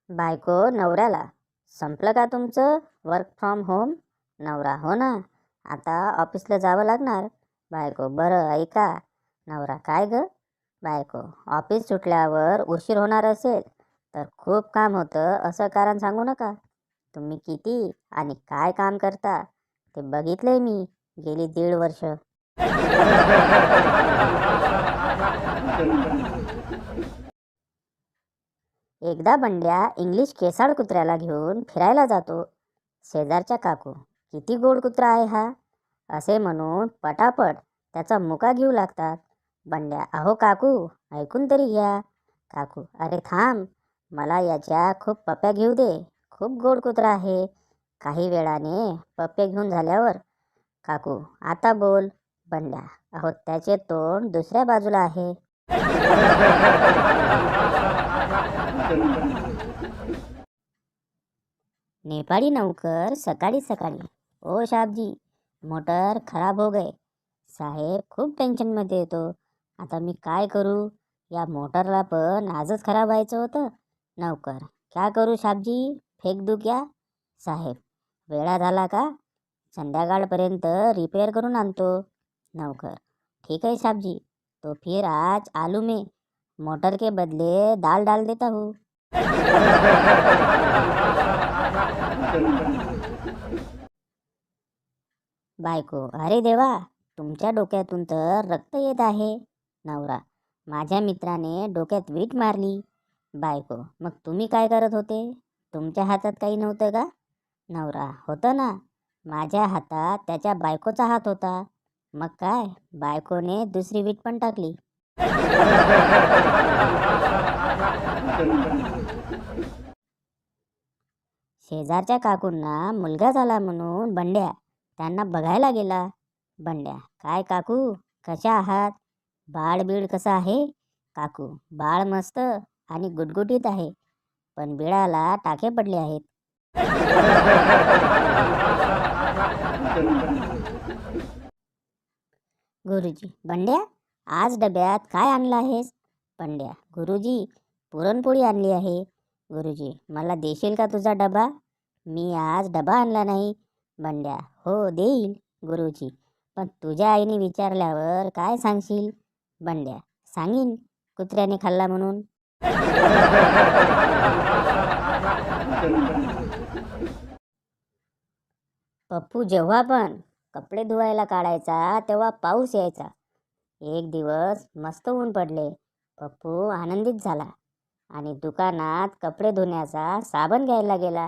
बायको नवऱ्याला, संपलं का तुमचं वर्क फ्रॉम होम? नवरा, हो ना, आता ऑफिसला जावं लागणार. बायको, बरं ऐका. नवरा, काय ग? बायको, ऑफिस सुटल्यावर उशीर होणार असेल तर खूप काम होतं असं कारण सांगू नका. तुम्ही किती आणि काय काम करता ते बघितलंय मी गेली 1.5 वर्ष. एकदा बंड्या इंग्लिश केसाळ कुत्र्याला घेऊन फिरायला जातो. शेजारच्या काकू, किती गोड कुत्रा आहे हा, असे म्हणून पटापट त्याचा मुका घेऊ लागतात. बंड्या, अहो काकू, ऐकून तरी घ्या. काकू, अरे थांब, मला याच्या खूप पप्प्या घेऊ दे. खूप गोड कुत्रा आहे. काही वेळाने पप्पे घेऊन झाल्यावर काकू, आता बोल. बंड्या, अहो त्याचे तोंड दुसऱ्या बाजूला आहे. नेपाळी नौकर सकाळी सकाळी, ओ साहबजी, मोटर खराब हो गए. साहेब खूप टेन्शनमध्ये येतो. आता मी काय करू? या मोटरला पण आजच खराब व्हायचं होतं. नौकर, क्या करू साहबजी, फेक दू क्या? साहेब, वेळा झाला का? संध्याकाळपर्यंत रिपेअर करून आणतो. नौकर, ठीक है साहबजी, तो फिर आज आलू में मोटर के बदले दाल डाल देता हूँ. बायको, अरे देवा, तुमच्या डोक्यातून तर रक्त येत आहे. नवरा, माझ्या मित्राने डोक्यात वीट मारली. बायको, मग तुम्ही काय करत होते? तुमच्या हातात काही नव्हतं का? नवरा, होतं ना, माझ्या हातात त्याच्या बायकोचा हात होता. मग काय, बायकोने दुसरी वीट पण टाकली. शेजारच्या काकूंना मुलगा झाला म्हणून बंड्या त्यांना बघायला गेला. बंड्या, काय काकू, कशा आहात? बाळ बीळ कसं आहे? काकू, बाळ मस्त आणि गुटगुटीत आहे, पण बिळाला टाके पडले आहेत. गुरुजी, बंड्या, आज डब्यात काय आणलं आहेस? बंड्या, गुरुजी, पुरणपोळी आणली आहे. गुरुजी, मला देशील का तुझा डबा? मी आज डबा आणला नाही. बंड्या, हो देईल गुरुजी, पण तुझ्या आईने विचारल्यावर काय सांगशील? बंड्या, सांगीन कुत्र्याने खाल्ला म्हणून. पप्पू जेव्हा पण कपडे धुवायला काढायचा तेव्हा पाऊस यायचा. एक दिवस मस्त ऊन पडले. पप्पू आनंदित झाला आणि दुकानात कपडे धुण्याचा साबण घ्यायला गेला.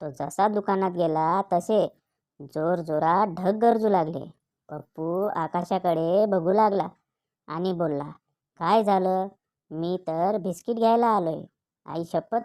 तो जसा दुकानात गेला तसे जोरजोरात ढग गरजू लागले. पप्पू आकाशाकडे बघू लागला आणि बोलला, काय झालं? मी तर बिस्किट घ्यायला आलोय, आई शपथ.